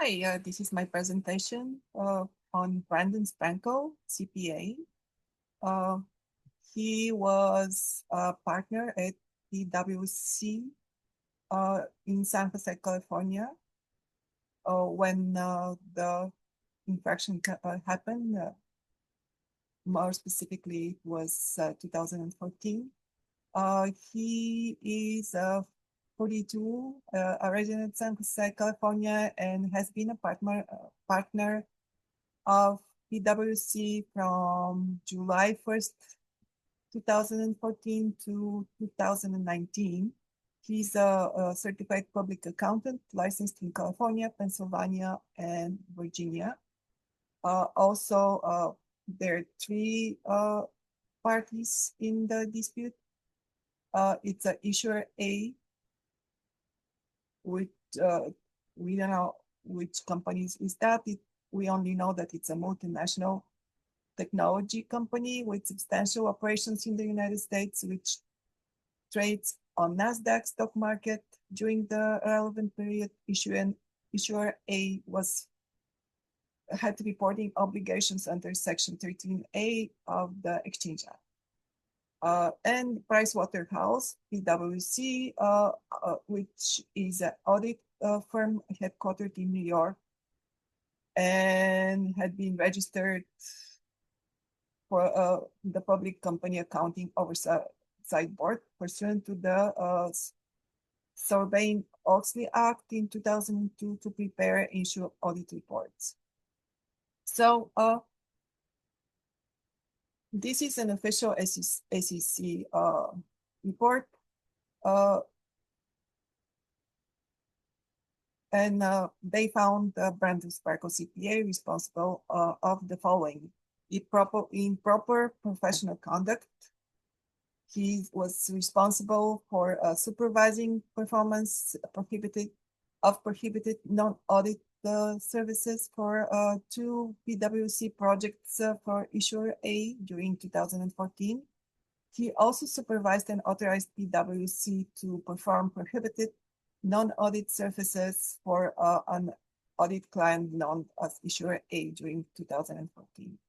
Hi, this is my presentation on Brandon Spanko, CPA. He was a partner at PwC in San Jose, California, when the infraction happened. More specifically, it was 2014. He is 42, a resident of San Jose, California, and has been a partner of PwC from July 1st, 2014 to 2019. He's a certified public accountant licensed in California, Pennsylvania, and Virginia. Also, there are three parties in the dispute. It's an issuer A, which we don't know which companies is that. We only know that it's a multinational technology company with substantial operations in the United States, which trades on NASDAQ stock market. During the relevant period, issuer A had reporting obligations under Section 13A of the Exchange Act. And Pricewaterhouse, PwC, which is an audit firm headquartered in New York and had been registered for the Public Company Accounting Oversight Board pursuant to the Sarbanes-Oxley Act in 2002 to prepare and issue audit reports. So this is an official SEC report. And they found Brandon Spanko CPA responsible of the following: improper professional conduct. He was responsible for supervising performance prohibited non-audit services for two PwC projects for issuer A during 2014. He also supervised and authorized PwC to perform prohibited non-audit services for an audit client known as issuer A during 2014.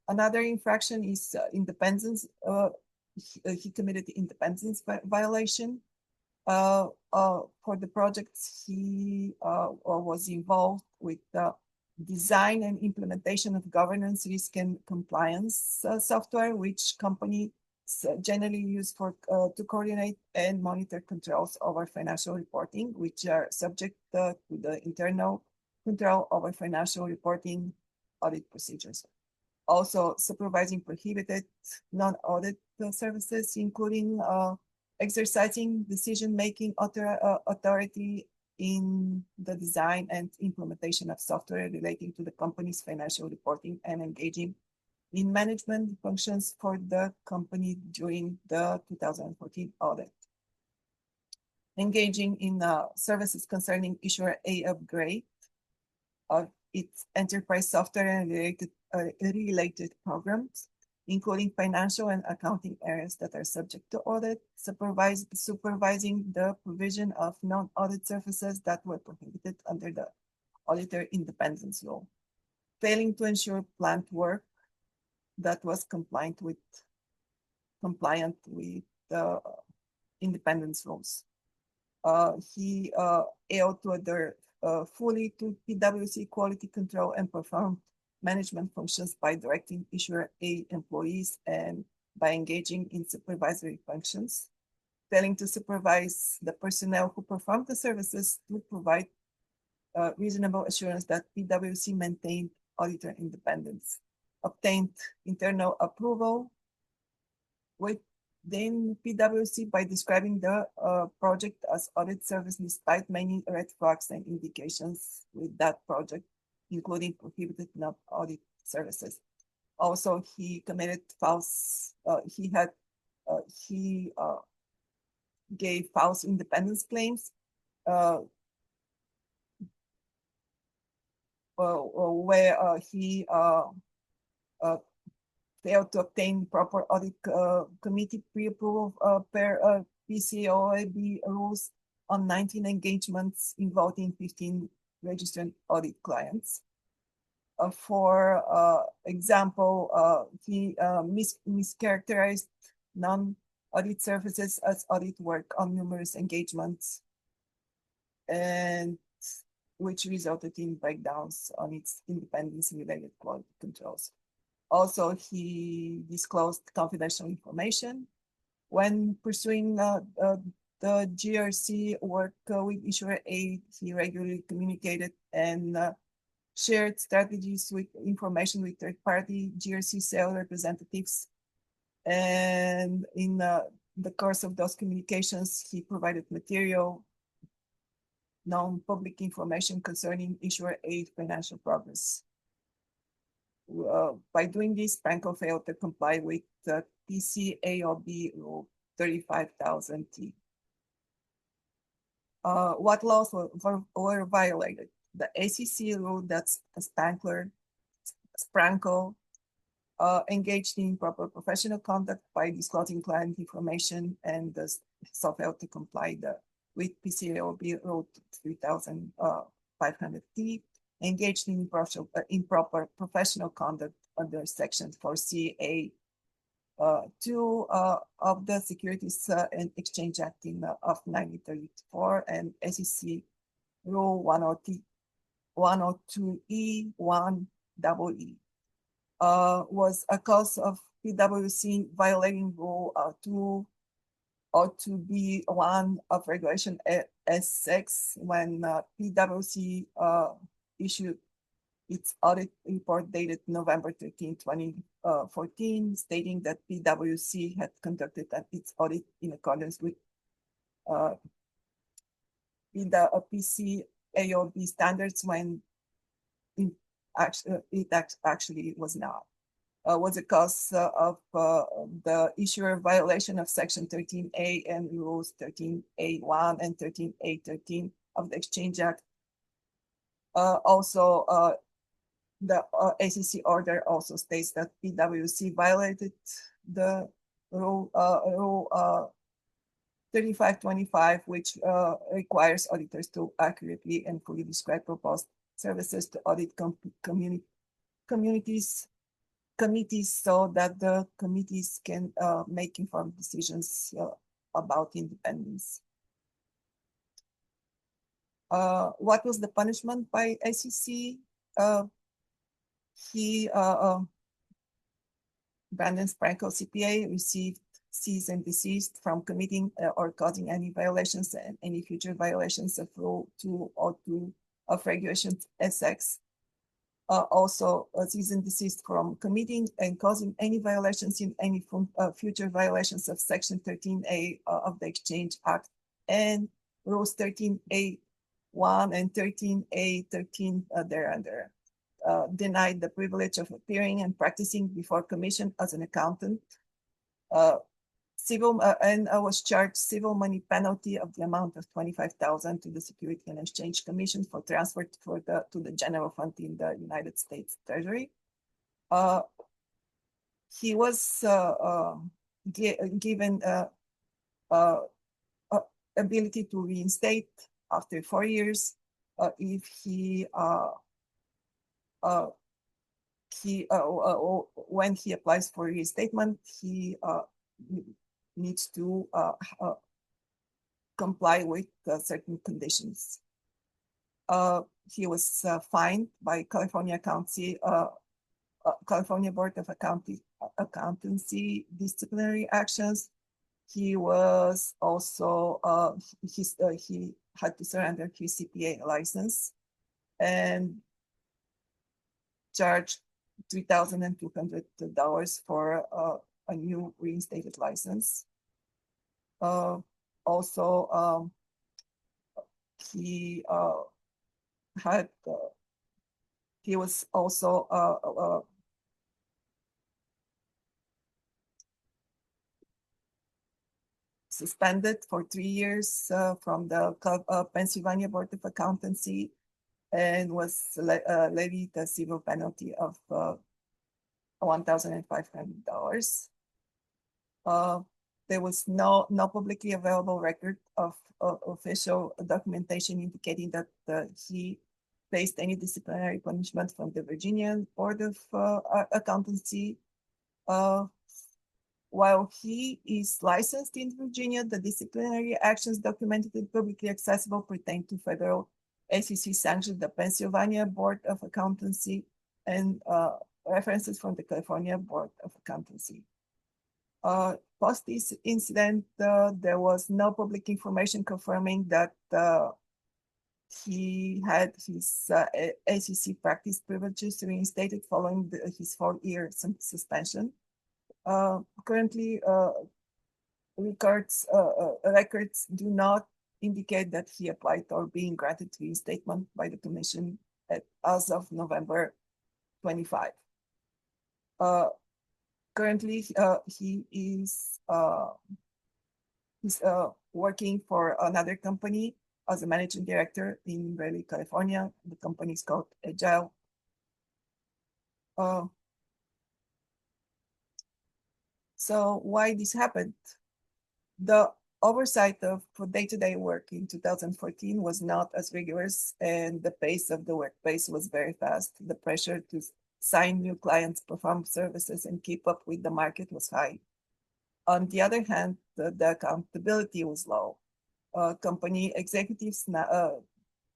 Another infraction is independence. He committed the independence violation. For the projects, he was involved with the design and implementation of governance, risk, and compliance software, which companies generally use for to coordinate and monitor controls over financial reporting, which are subject to the internal control over financial reporting audit procedures. Also, supervising prohibited non-audit services, including exercising decision-making authority in the design and implementation of software relating to the company's financial reporting, and engaging in management functions for the company during the 2014 audit. Engaging in services concerning issuer A upgrade of its enterprise software and related programs, including financial and accounting areas that are subject to audit, supervising the provision of non-audit services that were prohibited under the auditor independence law, failing to ensure planned work that was compliant with the independence laws. He failed to adhere fully to PwC quality control and perform management functions by directing issuer A employees and by engaging in supervisory functions, failing to supervise the personnel who performed the services to provide reasonable assurance that PwC maintained auditor independence, obtained internal approval within PwC by describing the project as audit service despite many red flags and indications with that project, including prohibited non-audit services. Also, he committed false, he gave false independence claims where he failed to obtain proper audit committee pre-approval per PCAOB rules on 19 engagements involving 15 registered audit clients. For example, he mischaracterized non-audit services as audit work on numerous engagements, and which resulted in breakdowns on its independence and related quality controls. Also, he disclosed confidential information. When pursuing the GRC work with issuer A, he regularly communicated and shared strategies with information with third-party GRC sales representatives. And in the course of those communications, he provided material, non-public information concerning issuer aid financial progress. By doing this, Franco failed to comply with the PCAOB Rule 35,000T. What laws were violated? The ACC rule that's Franco engaged in improper professional conduct by disclosing client information and thus failed to comply with PCAOB Rule 3500T, engaged in improper professional conduct under Section 4CA 2 of the Securities and Exchange Act of 1934 and SEC Rule 102E1EE. Was a cause of PwC violating Rule 202B1 of Regulation S6 when PwC issued its audit report dated November 13, 2014, stating that PwC had conducted its audit in accordance with PCAOB standards when it actually was not. Was a cause of the issuer violation of Section 13A and Rules 13A1 and 13A13 of the Exchange Act. Also, the ACC order also states that PwC violated the Rule 3525, which requires auditors to accurately and fully describe proposed services to audit committees so that the committees can make informed decisions about independence. What was the punishment by ACC? Brandon Franco CPA received cease and desist from committing or causing any violations and any future violations of Rule 202 of Regulation SX. Also, cease and desist from committing and causing any violations in any future violations of Section 13A of the Exchange Act and Rules 13A1 and 13A13 thereunder. Denied the privilege of appearing and practicing before commission as an accountant. And was charged civil money penalty of the amount of $25,000 to the Security and Exchange Commission for transfer to the general fund in the United States Treasury. He was given ability to reinstate after 4 years if when he applies for reinstatement, he needs to comply with certain conditions. He was fined by California California Board of Accountancy disciplinary actions. He was also he had to surrender his CPA license and charged $3,200 for a new reinstated license. Also, he was also suspended for 3 years from the Pennsylvania Board of Accountancy and was levied a civil penalty of $1,500. There was no publicly available record of official documentation indicating that he faced any disciplinary punishment from the Virginia Board of Accountancy. While he is licensed in Virginia, the disciplinary actions documented and publicly accessible pertain to federal SEC sanctioned the Pennsylvania Board of Accountancy and references from the California Board of Accountancy. Post this incident, there was no public information confirming that he had his SEC practice privileges reinstated following his 4-year suspension. Currently, records do not indicate that he applied or being granted reinstatement by the Commission as of November 25. Currently, he is working for another company as a managing director in Raleigh, California. The company is called Agile. So why this happened? The oversight of day-to-day work in 2014 was not as rigorous, and the pace of the workplace was very fast. The pressure to sign new clients, perform services, and keep up with the market was high. On the other hand, the accountability was low. Company executives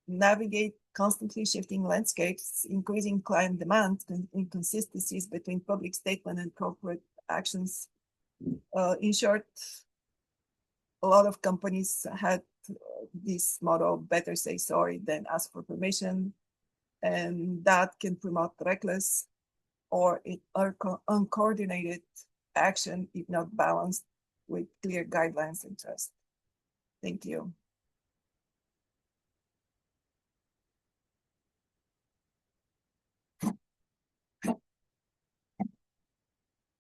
navigate constantly shifting landscapes, increasing client demand, and inconsistencies between public statement and corporate actions. In short, a lot of companies had this motto, better say sorry than ask for permission, and that can promote reckless or uncoordinated action if not balanced with clear guidelines and trust. Thank you.